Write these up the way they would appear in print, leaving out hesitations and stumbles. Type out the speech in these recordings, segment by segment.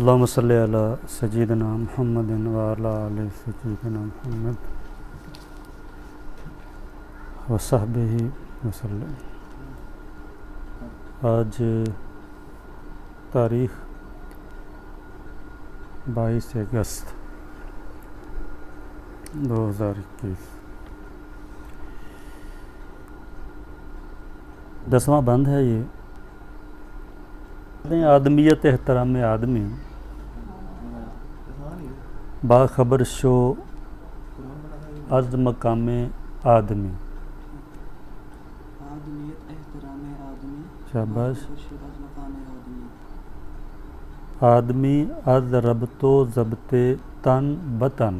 اللہم صلی علی سیدنا محمد وعلی آل سیدنا محمد وصحبہ وسلم۔ آج تاریخ 22 اگست 2021، 10واں بند ہے یہ۔ آدمیت احترام آدمی، باخبر شو از مقام آدمی۔ شاباش۔ آدمی از ربط و ضبط تن بتن،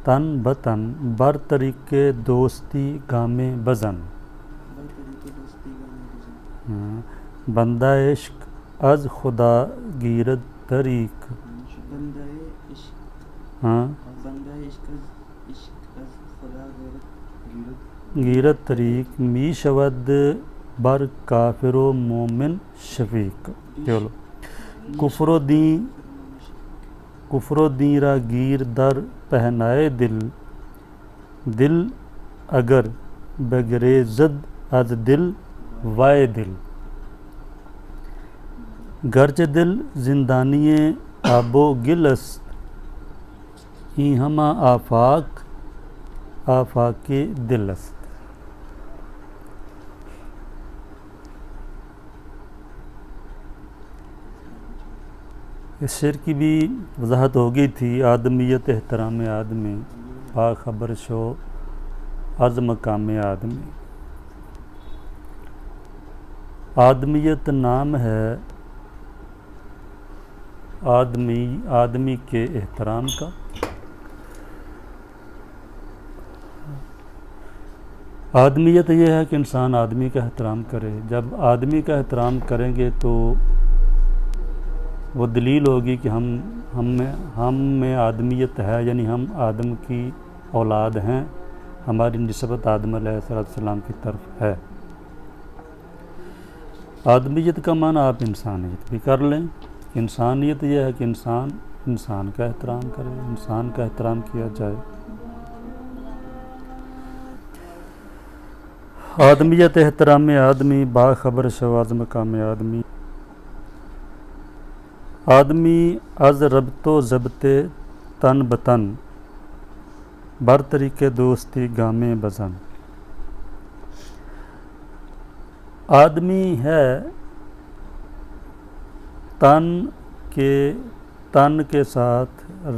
تن بتن بر طریق دوستی گام بزن۔ بندہ عشق از خدا گیرد طریق، گیرد طریق می شود بر کافر و مومن شفیق۔ چلو، کفر و دین را گیر در پہنائے دل، دل اگر بگریزد از دل وائے دل۔ گرچہ دل زندانی آب و گل است، این ہما آفاق دل است۔ اس شعر کی بھی وضاحت ہو گئی تھی۔ آدمیت احترام آدمی، باخبر شو از مقام آدمی۔ آدمیت نام ہے آدمی کے احترام کا۔ آدمیت یہ ہے کہ انسان آدمی کا احترام کرے۔ جب آدمی کا احترام کریں گے تو وہ دلیل ہوگی کہ ہم میں آدمیت ہے، یعنی ہم آدم کی اولاد ہیں، ہماری نسبت آدم علیہ السلام کی طرف ہے۔ آدمیت کا معنی آپ انسانیت بھی کر لیں۔ انسانیت یہ ہے کہ انسان کا احترام کرے، انسان کا احترام کیا جائے۔ آدمیت احترام آدمی، باخبر شو از مقام آدمی۔ آدمی از ربط و ضبط تن بتن بر طریق دوستی گام بزن۔ آدمی ہے تن کے ساتھ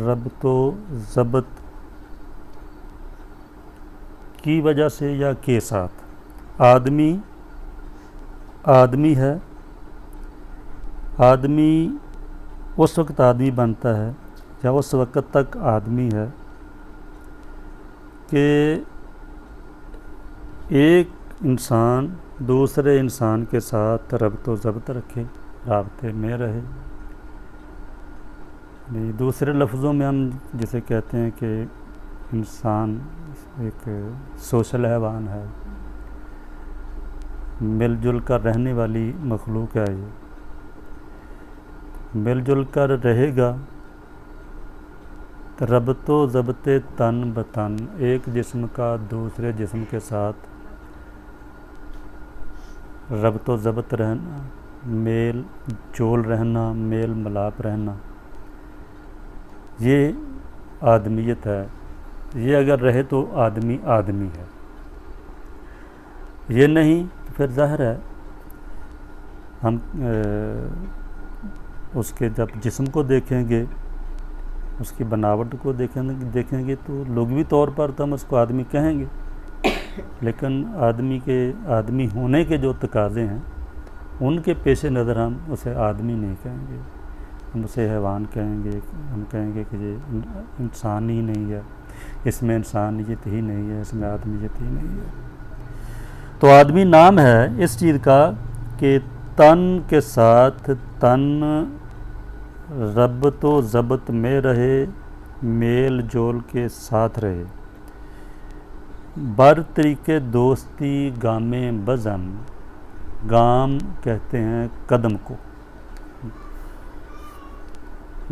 ربط و ضبط کی وجہ سے یا کے ساتھ۔ آدمی ہے، آدمی اس وقت آدمی بنتا ہے یا اس وقت تک آدمی ہے کہ ایک انسان دوسرے انسان کے ساتھ ربط و ضبط رکھے، رابطے میں رہے۔ دوسرے لفظوں میں ہم جسے کہتے ہیں کہ انسان ایک سوشل حیوان ہے، مل جل کر رہنے والی مخلوق ہے۔ یہ مل جل کر رہے گا، ربط و ضبط تن بتن، ایک جسم کا دوسرے جسم کے ساتھ ربط و ضبط رہنا، میل جول رہنا، میل ملاپ رہنا، یہ آدمیت ہے۔ یہ اگر رہے تو آدمی ہے، یہ نہیں تو پھر ظاہر ہے ہم اس کے جب جسم کو دیکھیں گے، اس کی بناوٹ کو دیکھیں گے تو لغوی طور پر تو ہم اس کو آدمی کہیں گے، لیکن آدمی ہونے کے جو تقاضے ہیں ان کے پیش نظر ہم اسے آدمی نہیں کہیں گے، ہم اسے حیوان کہیں گے۔ ہم کہیں گے کہ یہ انسان ہی نہیں ہے، اس میں انسانیت ہی نہیں ہے، اس میں آدمیت ہی نہیں ہے۔ تو آدمی نام ہے اس چیز کا کہ تن کے ساتھ تن ربط و ضبط میں رہے، میل جول کے ساتھ رہے۔ بر طریق دوستی گام بزن، گام کہتے ہیں قدم کو،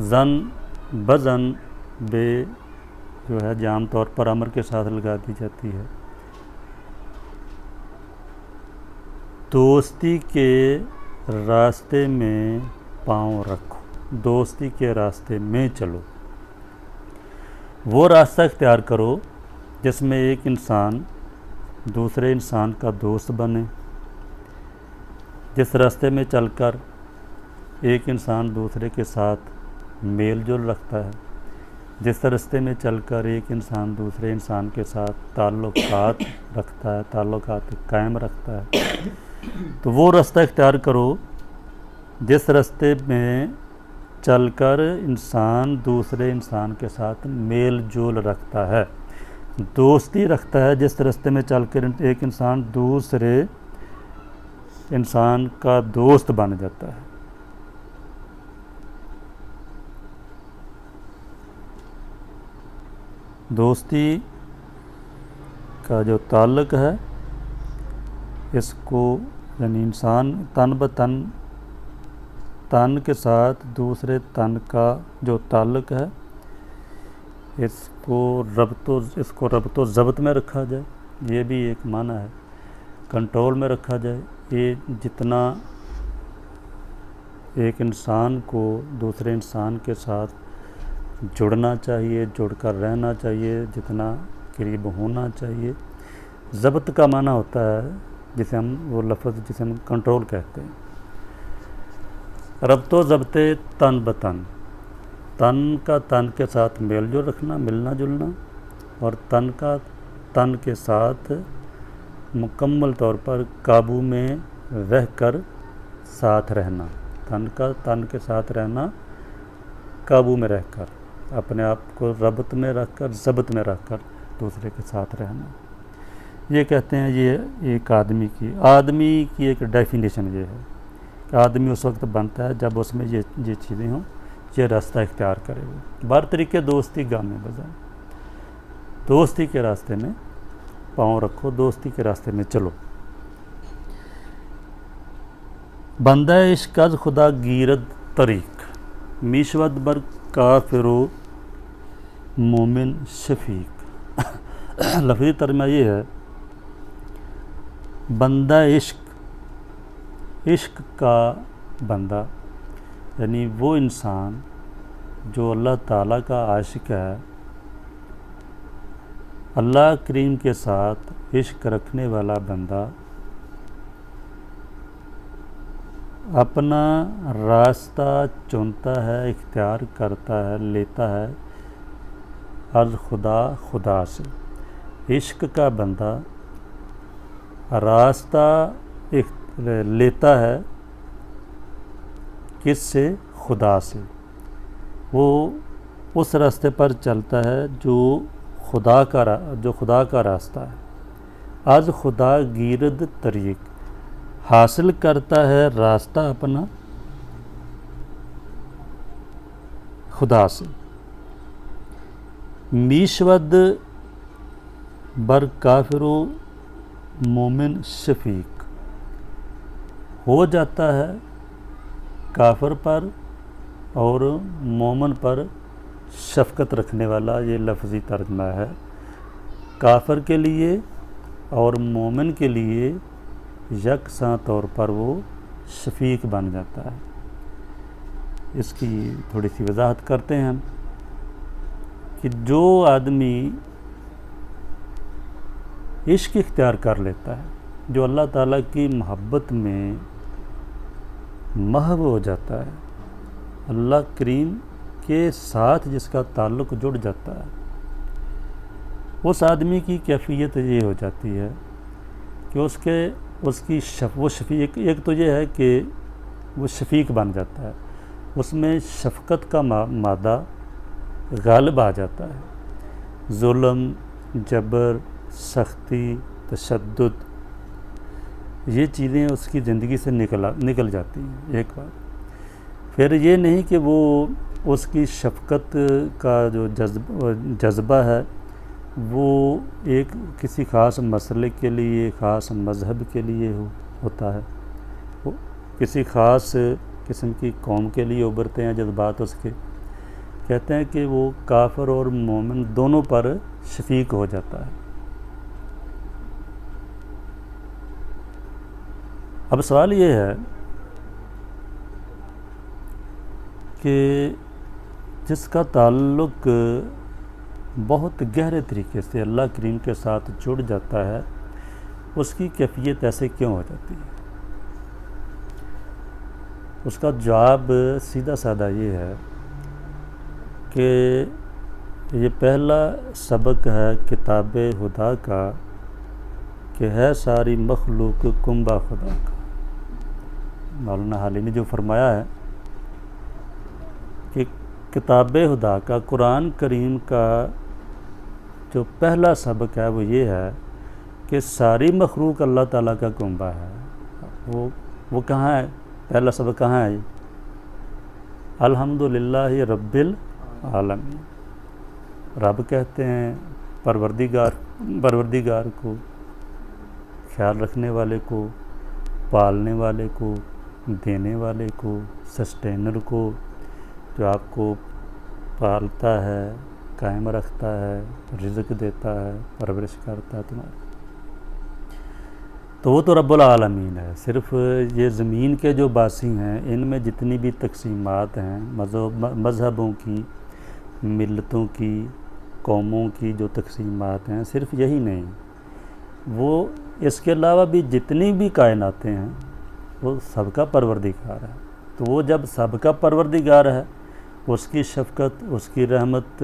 زن بزن بے جو ہے عام طور پر امر کے ساتھ لگا دی جاتی ہے۔ دوستی کے راستے میں پاؤں رکھو، دوستی کے راستے میں چلو، وہ راستہ اختیار کرو جس میں ایک انسان دوسرے انسان کا دوست بنے، جس راستے میں چل کر ایک انسان دوسرے کے ساتھ میل جول رکھتا ہے، جس راستے میں چل کر ایک انسان دوسرے انسان کے ساتھ تعلقات رکھتا ہے، تعلقات قائم رکھتا ہے، تو وہ راستہ اختیار کرو جس راستے میں چل کر انسان دوسرے انسان کے ساتھ میل جول رکھتا ہے، دوستی رکھتا ہے جس راستے میں چل کر ایک انسان دوسرے انسان کا دوست بن جاتا ہے۔ دوستی کا جو تعلق ہے اس کو یعنی انسان تن بتن تن کے ساتھ دوسرے تن کا جو تعلق ہے اس کو ربط و ضبط میں رکھا جائے، یہ بھی ایک معنی ہے، کنٹرول میں رکھا جائے۔ یہ جتنا ایک انسان کو دوسرے انسان کے ساتھ جڑنا چاہیے، جڑ کر رہنا چاہیے، جتنا قریب ہونا چاہیے۔ ضبط کا معنی ہوتا ہے جسے ہم کنٹرول کہتے ہیں۔ ربط و ضبط تن بتن، تن کا تن کے ساتھ میل جول رکھنا، ملنا جلنا، اور تن کا تن کے ساتھ مکمل طور پر قابو میں رہ کر ساتھ رہنا، تن کا تن کے ساتھ رہنا، قابو میں رہ کر، اپنے آپ کو ربط میں رکھ کر ضبط میں رکھ کر دوسرے کے ساتھ رہنا، یہ کہتے ہیں۔ یہ ایک آدمی کی ایک ڈیفینیشن یہ ہے کہ آدمی اس وقت بنتا ہے جب اس میں یہ چیزیں ہوں، یہ راستہ اختیار کرے گا۔ بار طریقے دوستی گام میں بجائے، دوستی کے راستے میں پاؤں رکھو، دوستی کے راستے میں چلو۔ بندہ عشق از خدا گیرد طریق، میشود بر کافر و مومن شفیق۔ لفظی ترجمہ یہ ہے بندہ عشق کا بندہ یعنی وہ انسان جو اللہ تعالیٰ کا عاشق ہے، اللہ کریم کے ساتھ عشق رکھنے والا بندہ اپنا راستہ چنتا ہے، اختیار کرتا ہے، لیتا ہے از خدا سے۔ عشق کا بندہ راستہ لیتا ہے کس سے؟ خدا سے۔ وہ اس راستے پر چلتا ہے جو خدا کا راستہ ہے۔ از خدا گیرد طریق، حاصل کرتا ہے راستہ اپنا خدا سے۔ میشود بر کافر و مومن شفیق، ہو جاتا ہے کافر پر اور مومن پر شفقت رکھنے والا، یہ لفظی ترجمہ ہے۔ کافر کے لیے اور مومن کے لیے یکساں طور پر وہ شفیق بن جاتا ہے۔ اس کی تھوڑی سی وضاحت کرتے ہیں ہم کہ جو آدمی عشق اختیار کر لیتا ہے، جو اللہ تعالیٰ کی محبت میں محو ہو جاتا ہے، اللہ کریم کے ساتھ جس کا تعلق جڑ جاتا ہے، اس آدمی کی کیفیت یہ ہو جاتی ہے کہ وہ شفیق، ایک تو یہ ہے کہ وہ شفیق بن جاتا ہے، اس میں شفقت کا مادہ غالب آ جاتا ہے۔ ظلم، جبر، سختی، تشدد، یہ چیزیں اس کی زندگی سے نکل جاتی ہیں ایک بار۔ پھر یہ نہیں کہ وہ اس کی شفقت کا جو جذبہ ہے وہ ایک کسی خاص مسئلے کے لیے، خاص مذہب کے لیے ہوتا ہے، کسی خاص قسم کی قوم کے لیے ابھرتے ہیں جذبات اس کے، کہتے ہیں کہ وہ کافر اور مومن دونوں پر شفیق ہو جاتا ہے۔ اب سوال یہ ہے کہ جس کا تعلق بہت گہرے طریقے سے اللہ کریم کے ساتھ جڑ جاتا ہے، اس کی کیفیت ایسے کیوں ہو جاتی ہے؟ اس کا جواب سیدھا سادہ یہ ہے کہ یہ پہلا سبق ہے کتاب خدا کا کہ ہے ساری مخلوق کنبہ خدا کا۔ مولانا حالی نے جو فرمایا ہے کہ کتاب خدا کا، قرآن کریم کا جو پہلا سبق ہے وہ یہ ہے کہ ساری مخلوق اللہ تعالیٰ کا کنبہ ہے۔ وہ کہاں ہے؟ پہلا سبق کہاں ہے؟ الحمدللہ رب العالمین۔ رب کہتے ہیں پروردگار کو، خیال رکھنے والے کو، پالنے والے کو، دینے والے کو، سسٹینر کو، جو آپ کو پالتا ہے، قائم رکھتا ہے، رزق دیتا ہے، پرورش کرتا ہے تمہاری، تو وہ تو رب العالمین ہے۔ صرف یہ زمین کے جو باسی ہیں، ان میں جتنی بھی تقسیمات ہیں، مذہبوں کی، ملتوں کی، قوموں کی جو تقسیمات ہیں، صرف یہی نہیں، وہ اس کے علاوہ بھی جتنی بھی کائناتیں ہیں وہ سب کا پروردگار ہے۔ تو وہ جب سب کا پروردگار ہے، اس کی شفقت، اس کی رحمت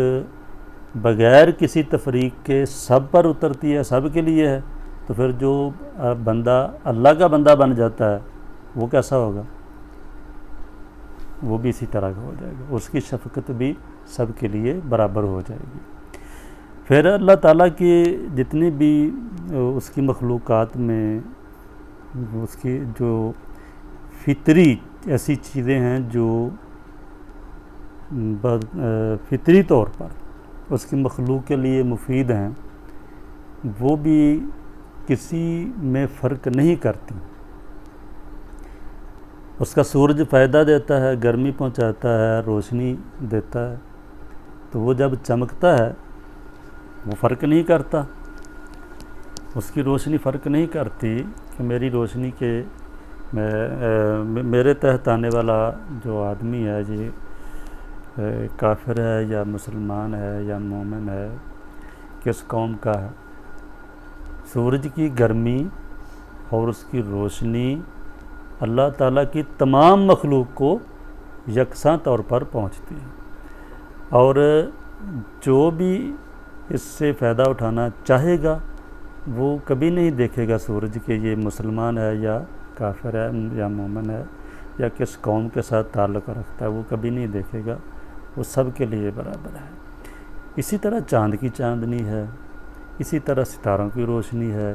بغیر کسی تفریق کے سب پر اترتی ہے، سب کے لیے ہے، تو پھر جو بندہ اللہ کا بندہ بن جاتا ہے وہ کیسا ہوگا؟ وہ بھی اسی طرح کا ہو جائے گا، اس کی شفقت بھی سب کے لیے برابر ہو جائے گی۔ پھر اللہ تعالیٰ کی جتنی بھی اس کی مخلوقات میں اس کی جو فطری ایسی چیزیں ہیں جو فطری طور پر اس کی مخلوق کے لیے مفید ہیں، وہ بھی کسی میں فرق نہیں کرتی۔ اس کا سورج فائدہ دیتا ہے، گرمی پہنچاتا ہے، روشنی دیتا ہے، تو وہ جب چمکتا ہے وہ فرق نہیں کرتا، اس کی روشنی فرق نہیں کرتی کہ میری روشنی کے میرے تحت آنے والا جو آدمی ہے یہ کافر ہے یا مسلمان ہے یا مومن ہے، کس قوم کا ہے۔ سورج کی گرمی اور اس کی روشنی اللہ تعالیٰ کی تمام مخلوق کو یکساں طور پر پہنچتی ہے، اور جو بھی اس سے فائدہ اٹھانا چاہے گا وہ کبھی نہیں دیکھے گا سورج کہ یہ مسلمان ہے یا کافر ہے یا مومن ہے یا کس قوم کے ساتھ تعلق رکھتا ہے، وہ کبھی نہیں دیکھے گا، وہ سب کے لیے برابر ہے۔ اسی طرح چاند کی چاندنی ہے، اسی طرح ستاروں کی روشنی ہے،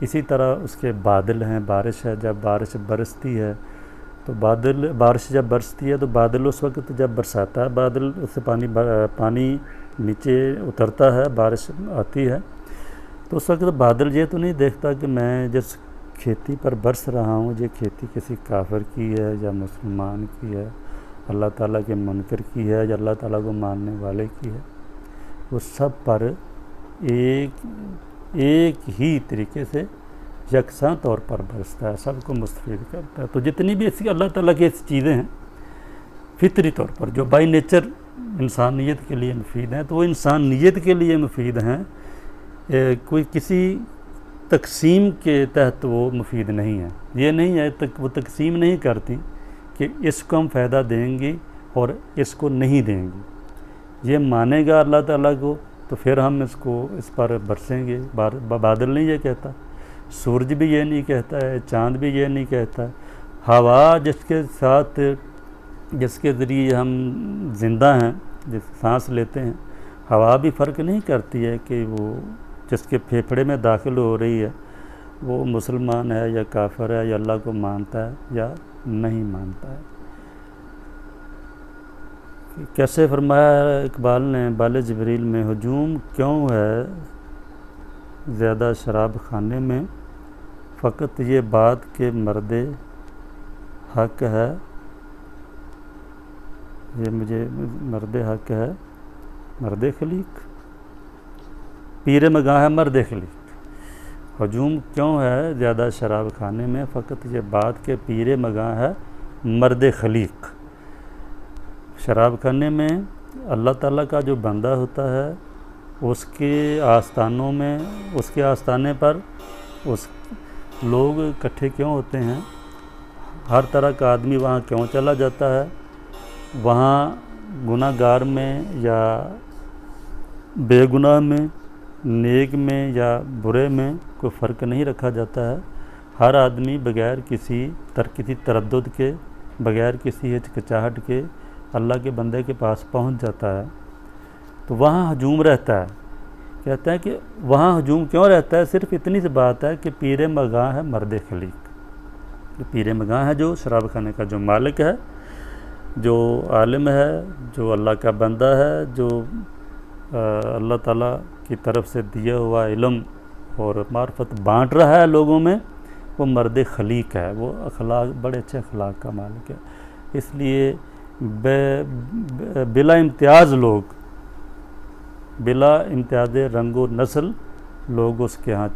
اسی طرح اس کے بادل ہیں، بارش ہے، جب بارش برستی ہے تو بارش جب برستی ہے تو بادل اس وقت جب برساتا ہے، بادل اس سے پانی نیچے اترتا ہے، بارش آتی ہے، تو اس وقت بادل یہ تو نہیں دیکھتا کہ میں جس کھیتی پر برس رہا ہوں یہ کھیتی کسی کافر کی ہے یا مسلمان کی ہے، اللہ تعالیٰ کے منکر کی ہے یا اللہ تعالیٰ کو ماننے والے کی ہے، وہ سب پر ایک ہی طریقے سے یکساں طور پر برستا ہے، سب کو مستفید کرتا ہے۔ تو جتنی بھی ایسی اللہ تعالیٰ کی ایسی چیزیں ہیں فطری طور پر جو بائی نیچر انسانیت کے لیے مفید ہیں، تو وہ انسانیت کے لیے مفید ہیں، کوئی کسی تقسیم کے تحت وہ مفید نہیں ہے۔ یہ نہیں ہے وہ تقسیم نہیں کرتی کہ اس کو ہم فائدہ دیں گے اور اس کو نہیں دیں گے، یہ مانے گا اللہ تعالیٰ کو تو پھر ہم اس پر برسیں گے۔ بادل نہیں یہ کہتا، سورج بھی یہ نہیں کہتا ہے، چاند بھی یہ نہیں کہتا ہے، ہوا جس کے ذریعے ہم زندہ ہیں، جس سانس لیتے ہیں، ہوا بھی فرق نہیں کرتی ہے کہ وہ جس کے پھیپھڑے میں داخل ہو رہی ہے وہ مسلمان ہے یا کافر ہے یا اللہ کو مانتا ہے یا نہیں مانتا ہے۔ کیسے فرمایا ہے اقبال نے بال جبریل میں، ہجوم کیوں ہے زیادہ شراب خانے میں، فقط یہ بات کہ مرد حق ہے، یہ مجھے مرد حق ہے مرد خلیق، پیر مگاں ہے مرد خلیق۔ ہجوم کیوں ہے زیادہ شراب خانے میں؟ فقط یہ بات کہ پیر مگاں ہے مرد خلیق۔ شراب خانے میں اللہ تعالیٰ کا جو بندہ ہوتا ہے اس کے آستانوں میں، اس کے آستانے پر اس لوگ اکٹھے کیوں ہوتے ہیں؟ ہر طرح کا آدمی وہاں کیوں چلا جاتا ہے؟ وہاں گناہ گار میں یا بے گناہ میں، نیک میں یا برے میں کوئی فرق نہیں رکھا جاتا ہے۔ ہر آدمی بغیر کسی تردد کے، بغیر کسی ہچکچاہٹ کے اللہ کے بندے کے پاس پہنچ جاتا ہے۔ تو وہاں ہجوم رہتا ہے۔ کہتے ہیں کہ وہاں ہجوم کیوں رہتا ہے؟ صرف اتنی سی بات ہے کہ پیر مگاں ہے مرد خلیق۔ پیر مگاں ہے جو شراب خانے کا جو مالک ہے، جو عالم ہے، جو اللہ کا بندہ ہے، جو اللہ تعالیٰ کی طرف سے دیا ہوا علم اور معرفت بانٹ رہا ہے لوگوں میں، وہ مرد خلیق ہے، وہ اخلاق، بڑے اچھے اخلاق کا مالک ہے۔ اس لیے بلا امتیاز لوگ، بلا امتیاز رنگ و نسل لوگ اس کے ہاں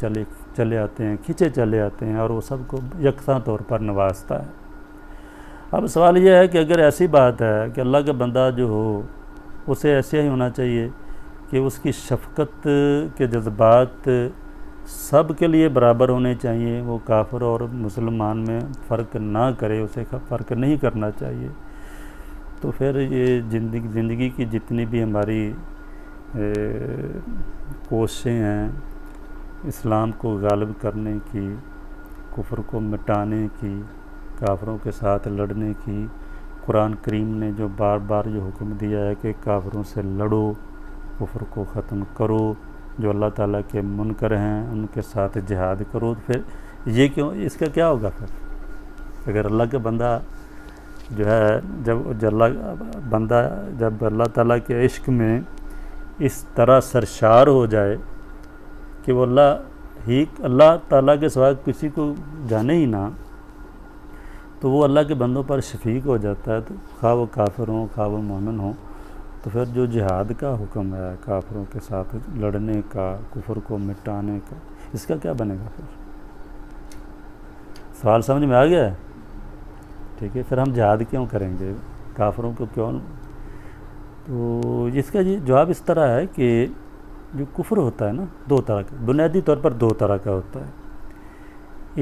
چلے آتے ہیں، کھینچے چلے آتے ہیں، اور وہ سب کو یکساں طور پر نوازتا ہے۔ اب سوال یہ ہے کہ اگر ایسی بات ہے کہ اللہ کا بندہ جو ہو اسے ایسے ہی ہونا چاہیے کہ اس کی شفقت کے جذبات سب کے لیے برابر ہونے چاہیے، وہ کافر اور مسلمان میں فرق نہ کرے، اسے فرق نہیں کرنا چاہیے، تو پھر یہ زندگی کی جتنی بھی ہماری کوششیں ہیں اسلام کو غالب کرنے کی، کفر کو مٹانے کی، کافروں کے ساتھ لڑنے کی، قرآن کریم نے جو بار بار جو حکم دیا ہے کہ کافروں سے لڑو، کفر کو ختم کرو، جو اللہ تعالیٰ کے منکر ہیں ان کے ساتھ جہاد کرو، پھر یہ کیوں؟ اس کا کیا ہوگا پھر؟ اگر اللہ کا بندہ جو ہے جب اللہ تعالیٰ کے عشق میں اس طرح سرشار ہو جائے کہ وہ اللہ تعالیٰ کے سوا کسی کو جانے ہی نہ، تو وہ اللہ کے بندوں پر شفیق ہو جاتا ہے، تو خواہ وہ کافر ہوں خواہ وہ مومن ہوں، تو پھر جو جہاد کا حکم ہے، کافروں کے ساتھ لڑنے کا، کفر کو مٹانے کا، اس کا کیا بنے گا پھر؟ سوال سمجھ میں آ گیا ہے؟ ٹھیک ہے، پھر ہم جہاد کیوں کریں گے؟ کافروں کو کیوں؟ تو اس کا جواب اس طرح ہے کہ جو کفر ہوتا ہے نا، دو طرح کا، بنیادی طور پر دو طرح کا ہوتا ہے۔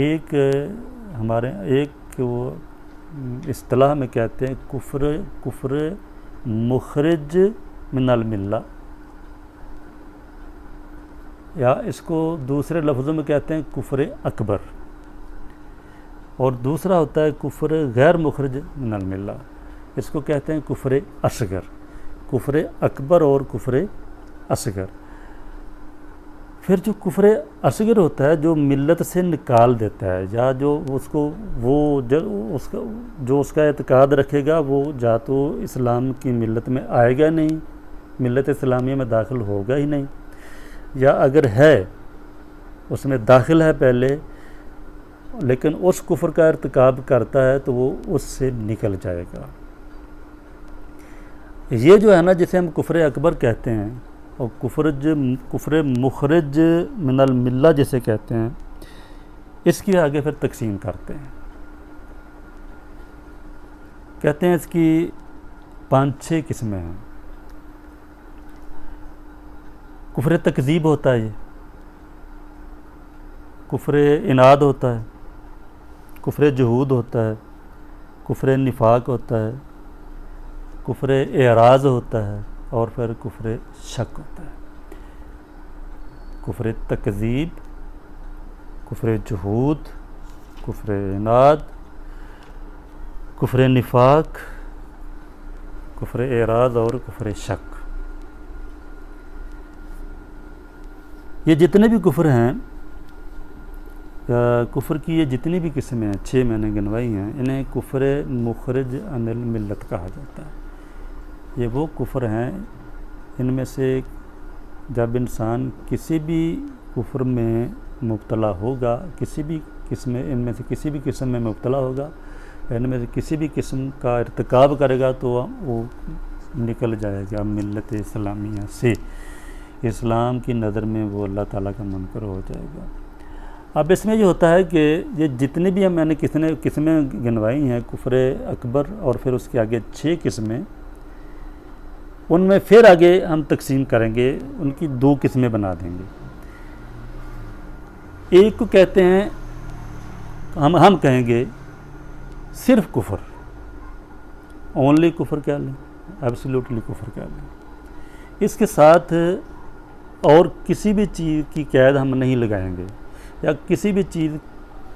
ایک وہ اصطلاح میں کہتے ہیں کفر مخرج من الملہ، یا اس کو دوسرے لفظوں میں کہتے ہیں کفر اکبر، اور دوسرا ہوتا ہے کفر غیر مخرج من الملہ، اس کو کہتے ہیں کفر اصغر۔ کفر اکبر اور کفر اصغر، پھر جو کفر اصغر ہوتا ہے جو ملت سے نکال دیتا ہے، یا جو اس کا اعتقاد رکھے گا وہ یا تو اسلام کی ملت میں آئے گا نہیں، ملت اسلامیہ میں داخل ہوگا ہی نہیں، یا اگر ہے اس میں داخل ہے پہلے لیکن اس کفر کا ارتکاب کرتا ہے تو وہ اس سے نکل جائے گا۔ یہ جو ہے نا جسے ہم کفر اکبر کہتے ہیں، اور کفر مخرج من الملہ جسے کہتے ہیں، اس کی آگے پھر تقسیم کرتے ہیں، کہتے ہیں اس کی 5-6 قسمیں ہیں۔ کفر تکذیب ہوتا ہے، یہ کفر اناد ہوتا ہے، کفر جہود ہوتا ہے، کفر نفاق ہوتا ہے، کفر اعراض ہوتا ہے، اور پھر کفر شک ہوتا ہے۔ کفر تکذیب، کفر جہود، کفر اناد، کفر نفاق، کفر اعراض اور کفر شک، یہ جتنے بھی کفر ہیں، کفر کی یہ جتنی بھی قسمیں ہیں، 6 میں نے گنوائی ہیں، انہیں کفر مخرج عن الملت کہا جاتا ہے۔ یہ وہ کفر ہیں ان میں سے جب انسان کسی بھی کفر میں مبتلا ہوگا، ان میں سے کسی بھی قسم میں مبتلا ہوگا، میں سے کسی بھی قسم کا ارتکاب کرے گا تو وہ نکل جائے گا ملت اسلامیہ سے، اسلام کی نظر میں وہ اللہ تعالیٰ کا منکر ہو جائے گا۔ اب اس میں یہ ہوتا ہے کہ یہ جتنے بھی میں نے قسمیں گنوائی ہیں کفر اکبر اور پھر اس کے آگے 6 قسمیں، ان میں پھر آگے ہم تقسیم کریں گے، ان کی 2 قسمیں بنا دیں گے۔ ایک کو کہتے ہیں ہم کہیں گے صرف کفر، اونلی کفر کہہ لیں، ایبسلیوٹلی کفر کہہ لیں، اس کے ساتھ اور کسی بھی چیز کی قید ہم نہیں لگائیں گے یا کسی بھی چیز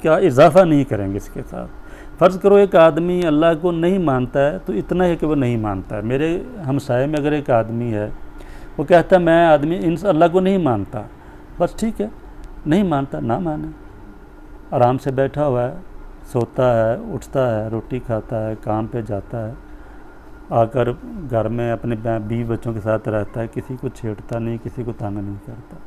کا اضافہ نہیں کریں گے اس کے ساتھ۔ فرض کرو ایک آدمی اللہ کو نہیں مانتا ہے تو اتنا ہے کہ وہ نہیں مانتا ہے۔ میرے ہمسائے میں اگر ایک آدمی ہے وہ کہتا ہے میں آدمی اللہ کو نہیں مانتا، بس ٹھیک ہے، نہیں مانتا، نہ مانے، آرام سے بیٹھا ہوا ہے، سوتا ہے، اٹھتا ہے، روٹی کھاتا ہے، کام پہ جاتا ہے، آ کر گھر میں اپنے بیوی بچوں کے ساتھ رہتا ہے، کسی کو چھیڑتا نہیں، کسی کو تنگ نہیں کرتا،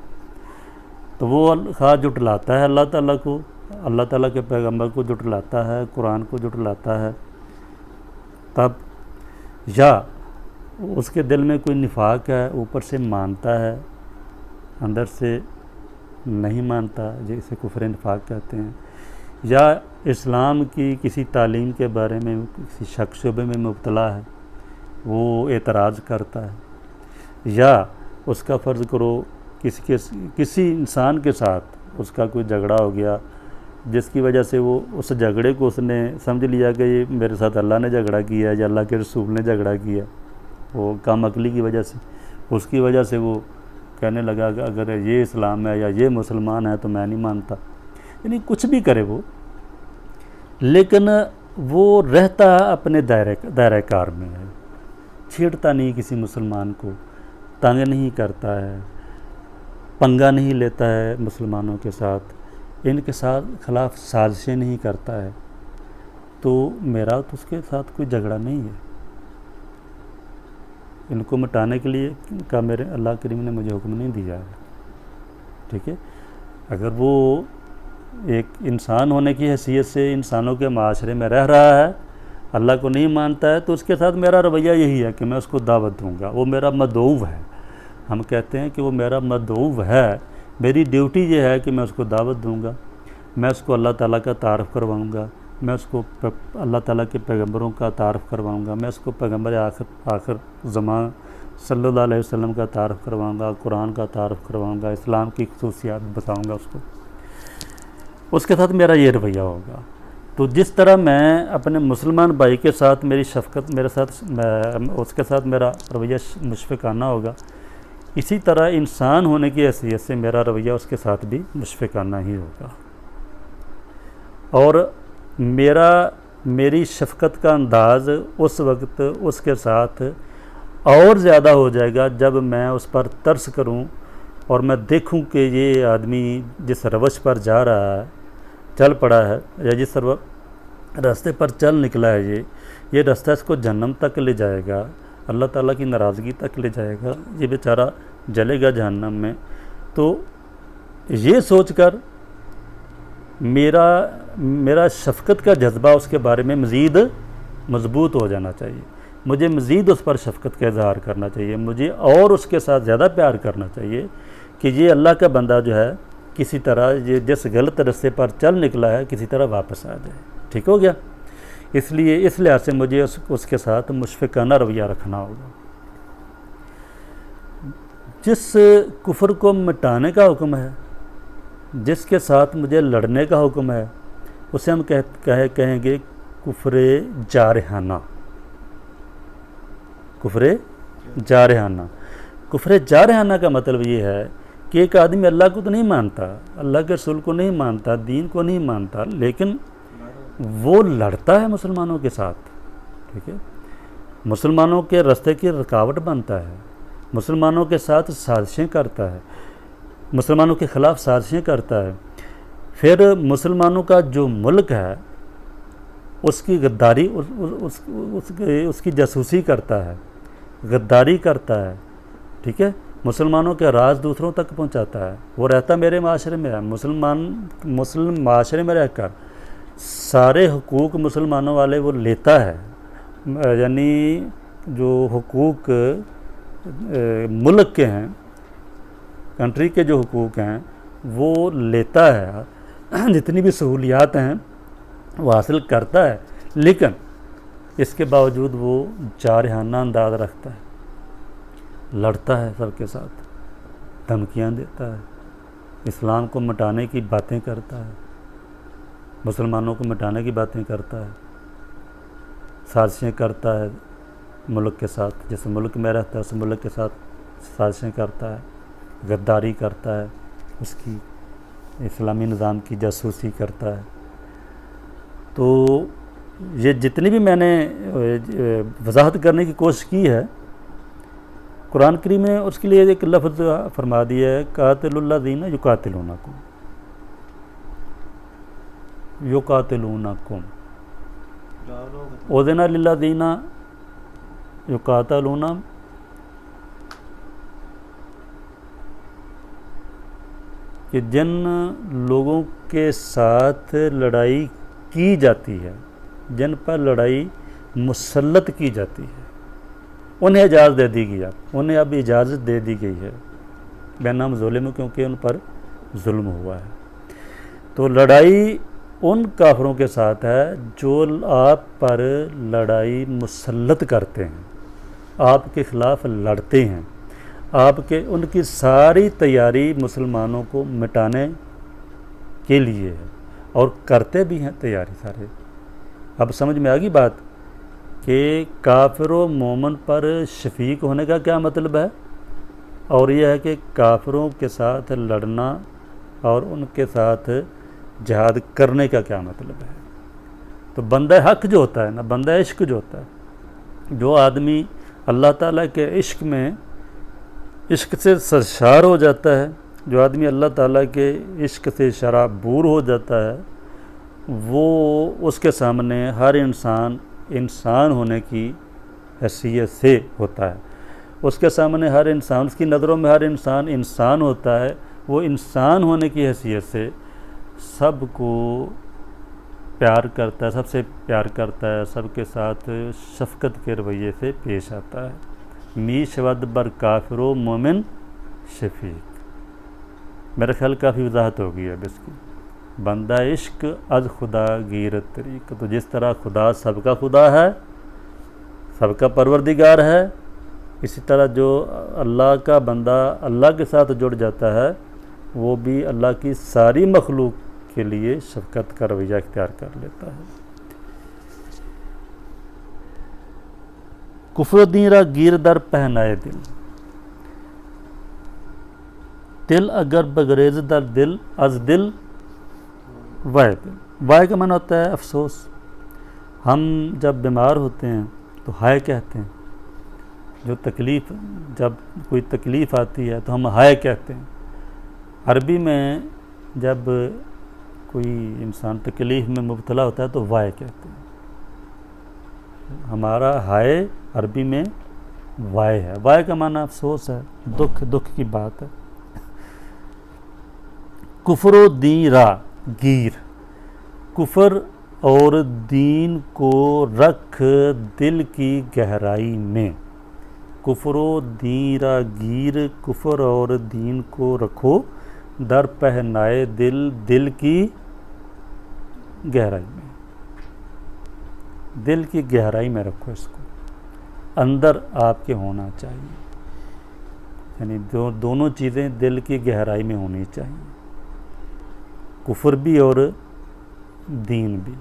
تو وہ خواہ جھٹلاتا ہے اللہ تعالیٰ کو، اللہ تعالیٰ کے پیغمبر کو جھٹلاتا ہے، قرآن کو جھٹلاتا ہے، تب یا اس کے دل میں کوئی نفاق ہے، اوپر سے مانتا ہے، اندر سے نہیں مانتا، جسے کفر نفاق کہتے ہیں، یا اسلام کی کسی تعلیم کے بارے میں کسی شک شبے میں مبتلا ہے، وہ اعتراض کرتا ہے، یا اس کا فرض کرو کسی انسان کے ساتھ اس کا کوئی جھگڑا ہو گیا جس کی وجہ سے وہ اس جھگڑے کو اس نے سمجھ لیا کہ یہ میرے ساتھ اللہ نے جھگڑا کیا یا اللہ کے رسول نے جھگڑا کیا، وہ کم عقلی کی وجہ سے، اس کی وجہ سے وہ کہنے لگا کہ اگر یہ اسلام ہے یا یہ مسلمان ہے تو میں نہیں مانتا، یعنی کچھ بھی کرے وہ، لیکن وہ رہتا اپنے دائرہ کار میں ہے، چھیڑتا نہیں کسی مسلمان کو، تنگ نہیں کرتا ہے، پنگا نہیں لیتا ہے مسلمانوں کے ساتھ، ان کے ساتھ خلاف سازشیں نہیں کرتا ہے، تو میرا تو اس کے ساتھ کوئی جھگڑا نہیں ہے۔ ان کو مٹانے کے لیے کا میرے اللہ کریم نے مجھے حکم نہیں دیا ہے، ٹھیک ہے۔ اگر وہ ایک انسان ہونے کی حیثیت سے انسانوں کے معاشرے میں رہ رہا ہے، اللہ کو نہیں مانتا ہے، تو اس کے ساتھ میرا رویہ یہی ہے کہ میں اس کو دعوت دوں گا، وہ میرا مدعو ہے، ہم کہتے ہیں کہ وہ میرا مدعو ہے، میری ڈیوٹی یہ ہے کہ میں اس کو دعوت دوں گا، میں اس کو اللہ تعالیٰ کا تعارف کرواؤں گا، میں اس کو اللہ تعالیٰ کے پیغمبروں کا تعارف کرواؤں گا، میں اس کو پیغمبر آخر زمان صلی اللہ علیہ وسلم کا تعارف کرواؤں گا، قرآن کا تعارف کرواؤں گا، اسلام کی خصوصیات بتاؤں گا اس کو، اس کے ساتھ میرا یہ رویہ ہوگا۔ تو جس طرح میں اپنے مسلمان بھائی کے ساتھ میری شفقت میرے ساتھ اس کے ساتھ میرا رویہ مشفقانہ ہوگا، اسی طرح انسان ہونے کی حیثیت سے میرا رویہ اس کے ساتھ بھی مشفقانہ ہی ہوگا، اور میری شفقت کا انداز اس وقت اس کے ساتھ اور زیادہ ہو جائے گا جب میں اس پر ترس کروں اور میں دیکھوں کہ یہ آدمی جس روش پر جا رہا ہے، چل پڑا ہے، یا جس راستے پر چل نکلا ہے، یہ راستہ اس کو جہنم تک لے جائے گا، اللہ تعالیٰ کی ناراضگی تک لے جائے گا، یہ بیچارہ جلے گا جہنم میں، تو یہ سوچ کر میرا شفقت کا جذبہ اس کے بارے میں مزید مضبوط ہو جانا چاہیے، مجھے مزید اس پر شفقت کا اظہار کرنا چاہیے، مجھے اور اس کے ساتھ زیادہ پیار کرنا چاہیے کہ یہ اللہ کا بندہ جو ہے کسی طرح یہ جس غلط راستے پر چل نکلا ہے کسی طرح واپس آ جائے، ٹھیک ہو گیا۔ اس لیے اس لحاظ سے مجھے اس کے ساتھ مشفقانہ رویہ رکھنا ہوگا۔ جس کفر کو مٹانے کا حکم ہے، جس کے ساتھ مجھے لڑنے کا حکم ہے، اسے ہم کہیں گے کفر جارحانہ، کفر جارحانہ۔ کفر جارحانہ کا مطلب یہ ہے کہ ایک آدمی اللہ کو تو نہیں مانتا، اللہ کے رسول کو نہیں مانتا، دین کو نہیں مانتا، لیکن وہ لڑتا ہے مسلمانوں کے ساتھ، ٹھیک ہے، مسلمانوں کے راستے کی رکاوٹ بنتا ہے، مسلمانوں کے ساتھ سازشیں کرتا ہے، مسلمانوں کے خلاف سازشیں کرتا ہے، پھر مسلمانوں کا جو ملک ہے اس کی غداری اس کی جاسوسی کرتا ہے، غداری کرتا ہے، ٹھیک ہے، مسلمانوں کے راز دوسروں تک پہنچاتا ہے، وہ رہتا میرے معاشرے میں ہے، مسلم معاشرے میں رہ کر سارے حقوق مسلمانوں والے وہ لیتا ہے، یعنی جو حقوق ملک کے ہیں، کنٹری کے جو حقوق ہیں وہ لیتا ہے، جتنی بھی سہولیات ہیں وہ حاصل کرتا ہے، لیکن اس کے باوجود وہ جارحانہ انداز رکھتا ہے، لڑتا ہے سب کے ساتھ، دھمکیاں دیتا ہے، اسلام کو مٹانے کی باتیں کرتا ہے، مسلمانوں کو مٹانے کی باتیں کرتا ہے، سازشیں کرتا ہے ملک کے ساتھ، جس ملک میں رہتا ہے اس ملک کے ساتھ سازشیں کرتا ہے، غداری کرتا ہے، اس کی اسلامی نظام کی جاسوسی کرتا ہے۔ تو یہ جتنی بھی میں نے وضاحت کرنے کی کوشش کی ہے، قرآن کریم نے اس کے لیے ایک لفظ فرما دیا ہے، قاتل الذین یقاتلونکم، یقاتلونکم اذن للذین یقاتلون، کہ جن لوگوں کے ساتھ لڑائی کی جاتی ہے، جن پر لڑائی مسلط کی جاتی ہے، انہیں اجازت دے دی گئی، انہیں اب اجازت دے دی گئی ہے، بینام ظلم، کیونکہ ان پر ظلم ہوا ہے۔ تو لڑائی ان کافروں کے ساتھ ہے جو آپ پر لڑائی مسلط کرتے ہیں، آپ کے خلاف لڑتے ہیں، ان کی ساری تیاری مسلمانوں کو مٹانے کے لیے ہے، اور کرتے بھی ہیں تیاری سارے۔ اب سمجھ میں آ گئی بات کہ کافر و مومن پر شفیق ہونے کا کیا مطلب ہے، اور یہ ہے کہ کافروں کے ساتھ لڑنا اور ان کے ساتھ جہاد کرنے کا کیا مطلب ہے۔ تو بندہ حق جو ہوتا ہے نا، بندہ عشق جو ہوتا ہے، جو آدمی اللہ تعالیٰ کے عشق میں عشق سے سرشار ہو جاتا ہے، جو آدمی اللہ تعالیٰ کے عشق سے شرابور ہو جاتا ہے، وہ اس کے سامنے ہر انسان ہونے کی حیثیت سے ہوتا ہے، اس کے سامنے ہر انسان، اس کی نظروں میں ہر انسان ہوتا ہے، وہ انسان ہونے کی حیثیت سے سب کو پیار کرتا ہے، سب سے پیار کرتا ہے، سب کے ساتھ شفقت کے رویے سے پیش آتا ہے۔ می شود بر کافر و مومن شفیق، میرا خیال کافی وضاحت ہو گئی ہے اب اس کی۔ بندہ عشق از خدا گیرت طریق، تو جس طرح خدا سب کا خدا ہے، سب کا پروردگار ہے، اسی طرح جو اللہ کا بندہ اللہ کے ساتھ جڑ جاتا ہے وہ بھی اللہ کی ساری مخلوق کے لیے شفقت کا رویہ اختیار کر لیتا ہے۔ کفر دین را گیر در پہنائے دل اگر بگریز در دل از دل وائے دل، وائے کا معنی ہوتا ہے افسوس۔ ہم جب بیمار ہوتے ہیں تو ہائے کہتے ہیں، جب کوئی تکلیف آتی ہے تو ہم ہائے کہتے ہیں۔ عربی میں جب کوئی انسان تکلیف میں مبتلا ہوتا ہے تو وائے کہتے ہیں۔ ہمارا ہائے عربی میں وائے ہے، وائے کا معنی افسوس ہے، دکھ کی بات ہے۔ کفر و دین را گیر، کفر اور دین کو رکھ دل کی گہرائی میں، کفر و دین را گیر، کفر اور دین کو رکھو در پہنائے دل کی گہرائی میں، دل کی گہرائی میں رکھو، اس کو اندر آپ کے ہونا چاہیے، یعنی دونوں چیزیں دل کی گہرائی میں ہونی چاہیے، کفر بھی اور دین بھی۔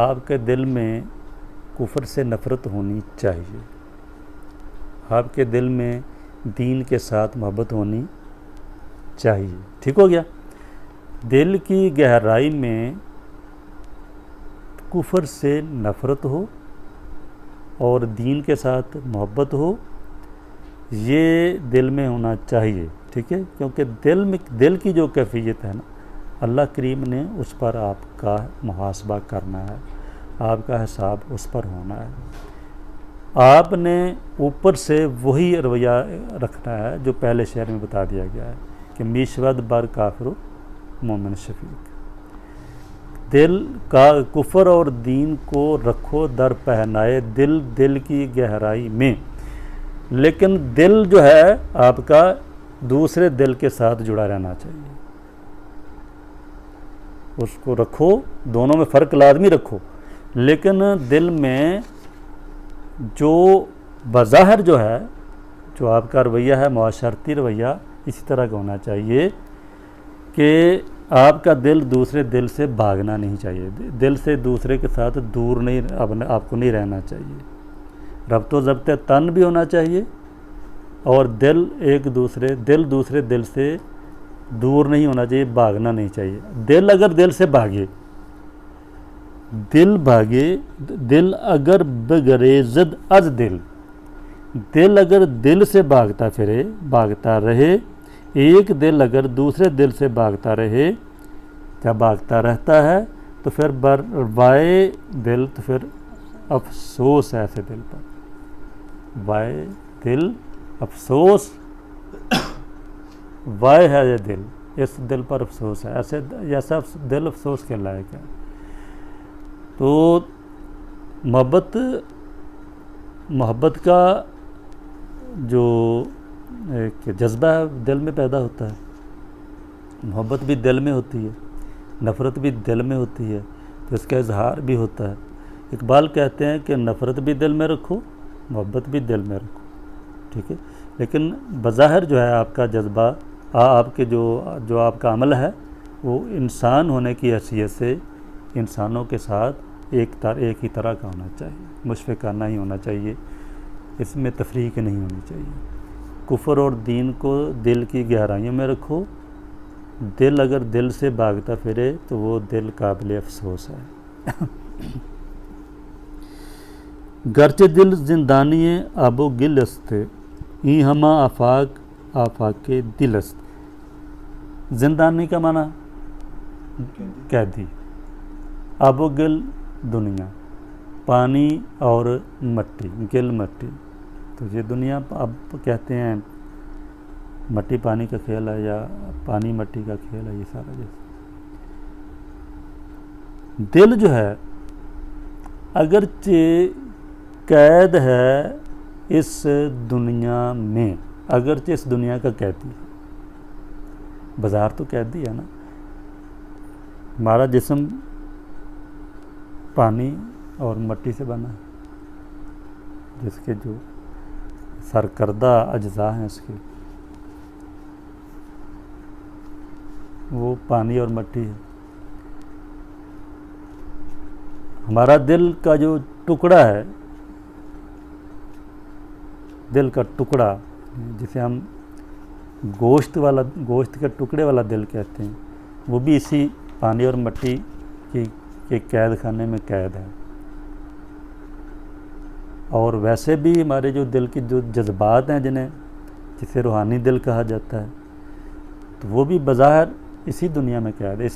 آپ کے دل میں کفر سے نفرت ہونی چاہیے، آپ کے دل میں دین کے ساتھ محبت ہونی چاہیے، ٹھیک ہو گیا۔ دل کی گہرائی میں کفر سے نفرت ہو اور دین کے ساتھ محبت ہو، یہ دل میں ہونا چاہیے، ٹھیک ہے، کیونکہ دل کی جو کیفیت ہے نا، اللہ کریم نے اس پر آپ کا محاسبہ کرنا ہے، آپ کا حساب اس پر ہونا ہے۔ آپ نے اوپر سے وہی رویہ رکھنا ہے جو پہلے شعر میں بتا دیا گیا ہے کہ میشود بر کافر مومن شفیق، دل کا کفر اور دین کو رکھو در پہنائے دل دل کی گہرائی میں، لیکن دل جو ہے آپ کا دوسرے دل کے ساتھ جڑا رہنا چاہیے، اس کو رکھو، دونوں میں فرق لازمی رکھو، لیکن دل میں جو بظاہر جو ہے، جو آپ کا رویہ ہے معاشرتی رویہ، اسی طرح کا ہونا چاہیے کہ آپ کا دل دوسرے دل سے بھاگنا نہیں چاہیے، دل سے دوسرے کے ساتھ دور نہیں، آپ کو نہیں رہنا چاہیے، ربط و ضبط تن بھی ہونا چاہیے، اور دل دوسرے دل سے دور نہیں ہونا چاہیے، بھاگنا نہیں چاہیے۔ دل اگر دل سے بھاگے، دل اگر بگریزد از دل اگر دل سے بھاگتا رہے، ایک دل اگر دوسرے دل سے بھاگتا رہے یا بھاگتا رہتا ہے تو پھر وائے دل، تو پھر افسوس ہے ایسے دل پر، وائے دل افسوس، وائے ہے یہ دل، اس دل پر افسوس ہے، ایسا دل افسوس کے لائق ہے۔ تو محبت کا جو ایک جذبہ ہے دل میں پیدا ہوتا ہے، محبت بھی دل میں ہوتی ہے، نفرت بھی دل میں ہوتی ہے، تو اس کا اظہار بھی ہوتا ہے۔ اقبال کہتے ہیں کہ نفرت بھی دل میں رکھو، محبت بھی دل میں رکھو، ٹھیک ہے، لیکن بظاہر جو ہے آپ کا جذبہ، آپ کے جو آپ کا عمل ہے، وہ انسان ہونے کی حیثیت سے انسانوں کے ساتھ ایک ہی طرح کا ہونا چاہیے، مشفقانہ ہی ہونا چاہیے، اس میں تفریق نہیں ہونی چاہیے۔ کفر اور دین کو دل کی گہرائیوں میں رکھو، دل اگر دل سے بھاگتا پھرے تو وہ دل قابل افسوس ہے۔ گرچہ دل زندانی آب و گل است، ای ہما آفاق دل است۔ زندانی کا معنی قیدی، آب و گل دنیا، پانی اور مٹی، گل مٹی، تو یہ دنیا اب کہتے ہیں مٹی پانی کا کھیل ہے یا پانی مٹی کا کھیل ہے، یہ سارا جیسے دل جو ہے اگرچہ قید ہے اس دنیا میں، اگرچہ اس دنیا کا قیدی ہے، بازار تو قیدی ہے نا، ہمارا جسم پانی اور مٹی سے بنا ہے، جس کے جو سرکردہ اجزاء ہیں اس کے، وہ پانی اور مٹی ہے۔ ہمارا دل کا جو ٹکڑا ہے، دل کا ٹکڑا جسے ہم گوشت کے ٹکڑے والا دل کہتے ہیں، وہ بھی اسی پانی اور مٹی کے قید خانے میں قید ہے۔ اور ویسے بھی ہمارے جو دل کی جو جذبات ہیں جسے روحانی دل کہا جاتا ہے، تو وہ بھی بظاہر اسی دنیا میں قید ہے،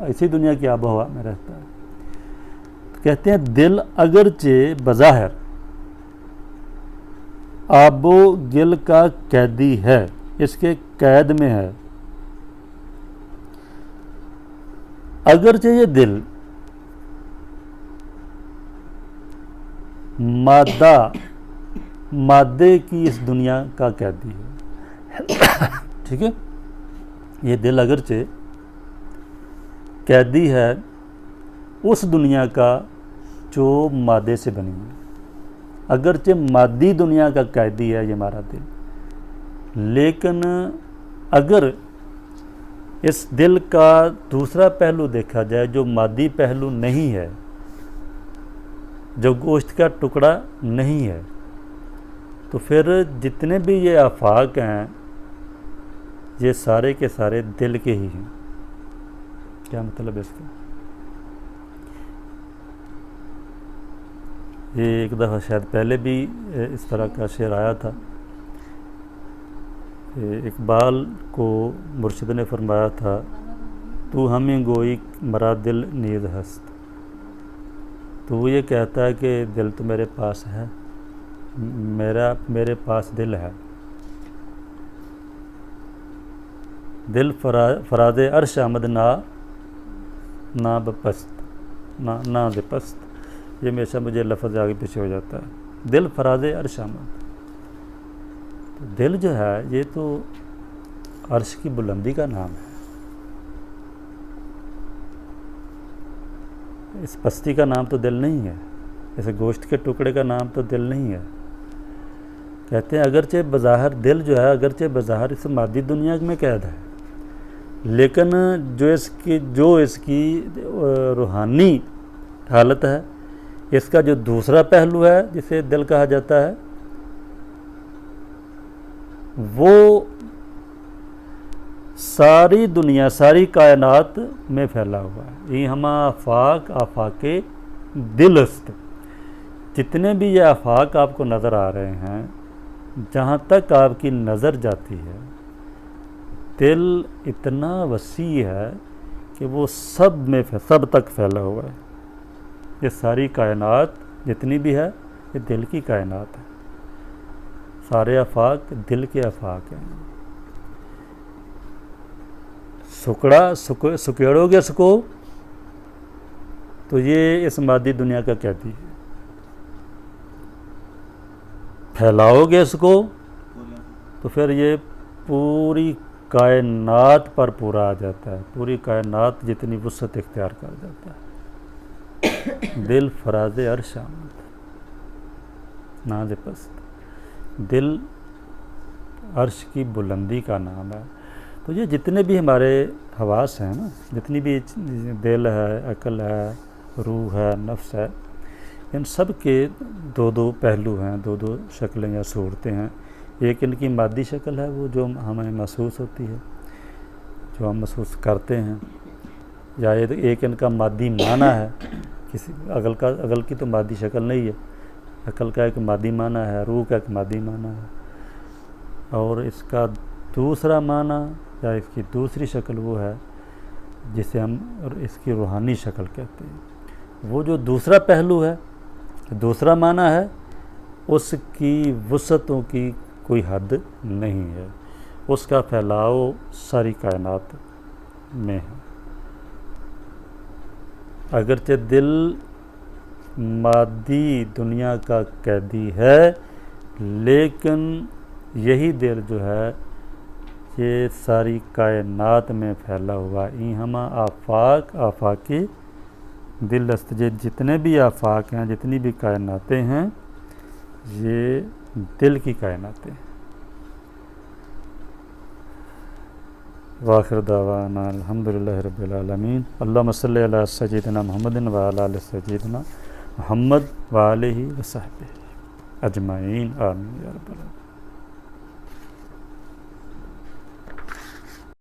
اسی دنیا کی آب و ہوا میں رہتا ہے۔ تو کہتے ہیں دل اگرچہ بظاہر آب و گل کا قیدی ہے، اس کے قید میں ہے، اگرچہ یہ دل مادے کی اس دنیا کا قیدی ہے، ٹھیک ہے، یہ دل اگرچہ قیدی ہے اس دنیا کا جو مادے سے بنی ہے، اگرچہ مادی دنیا کا قیدی ہے یہ ہمارا دل، لیکن اگر اس دل کا دوسرا پہلو دیکھا جائے جو مادی پہلو نہیں ہے، جو گوشت کا ٹکڑا نہیں ہے، تو پھر جتنے بھی یہ آفاق ہیں یہ سارے کے سارے دل کے ہی ہیں۔ کیا مطلب ہے اس کا؟ یہ ایک دفعہ شاید پہلے بھی اس طرح کا شعر آیا تھا، اقبال کو مرشد نے فرمایا تھا، تو ہمیں گوئی مرا دل نیز ہست، تو وہ یہ کہتا ہے کہ دل تو میرے پاس ہے، میرے پاس دل ہے، دل فراز عرش آمد نا نہ بپست، نہ دپست، یہ ہمیشہ مجھے لفظ آگے پیچھے ہو جاتا ہے۔ دل فراز عرش آمد، تو دل جو ہے یہ تو عرش کی بلندی کا نام ہے، اس پستی کا نام تو دل نہیں ہے، جیسے گوشت کے ٹکڑے کا نام تو دل نہیں ہے۔ کہتے ہیں اگرچہ بظاہر دل جو ہے، اگرچہ بظاہر اس مادی دنیا میں قید ہے، لیکن جو اس کی روحانی حالت ہے، اس کا جو دوسرا پہلو ہے جسے دل کہا جاتا ہے، وہ ساری دنیا، ساری کائنات میں پھیلا ہوا ہے۔ یہ ہما آفاق آفاق دل است، جتنے بھی یہ آفاق آپ کو نظر آ رہے ہیں، جہاں تک آپ کی نظر جاتی ہے، دل اتنا وسیع ہے کہ وہ سب تک پھیلا ہوا ہے۔ یہ ساری کائنات جتنی بھی ہے یہ دل کی کائنات ہے، سارے آفاق دل کے آفاق ہیں۔ سکیڑو گے اس کو تو یہ اس مادی دنیا کا قیدی ہے، پھیلاؤ گے اس کو تو پھر یہ پوری کائنات پر پورا آ جاتا ہے، پوری کائنات جتنی وسعت اختیار کر جاتا ہے۔ دل فراز عرش آمد، ناز پست، دل عرش کی بلندی کا نام ہے۔ تو یہ جتنے بھی ہمارے حواس ہیں نا، جتنی بھی دل ہے، عقل ہے، روح ہے، نفس ہے، ان سب کے دو پہلو ہیں، دو شکلیں یا صورتیں ہیں۔ ایک ان کی مادی شکل ہے، وہ جو ہمیں محسوس ہوتی ہے، جو ہم محسوس کرتے ہیں، یا ایک ان کا مادی معنی ہے، کسی عقل کی تو مادی شکل نہیں ہے، عقل کا ایک مادی معنی ہے، روح کا ایک مادی معنی ہے، اور اس کا دوسرا معنی یا اس کی دوسری شکل وہ ہے جسے ہم اس کی روحانی شکل کہتے ہیں۔ وہ جو دوسرا پہلو ہے، دوسرا معنی ہے، اس کی وسعتوں کی کوئی حد نہیں ہے، اس کا پھیلاؤ ساری کائنات میں ہے۔ اگرچہ دل مادی دنیا کا قیدی ہے، لیکن یہی دل جو ہے یہ ساری کائنات میں پھیلا ہوا، این ہما آفاق آفاقی دل است، جتنے بھی آفاق ہیں، جتنی بھی کائناتیں ہیں، یہ دل کی کائناتیں ہیں۔ وآخر دعوانا الحمدللہ رب العالمین۔ اللہم صلی علی سیدنا محمد وعلی آل سیدنا محمد وآلہ وصحبہ اجمعین، آمین یا رب العالمین۔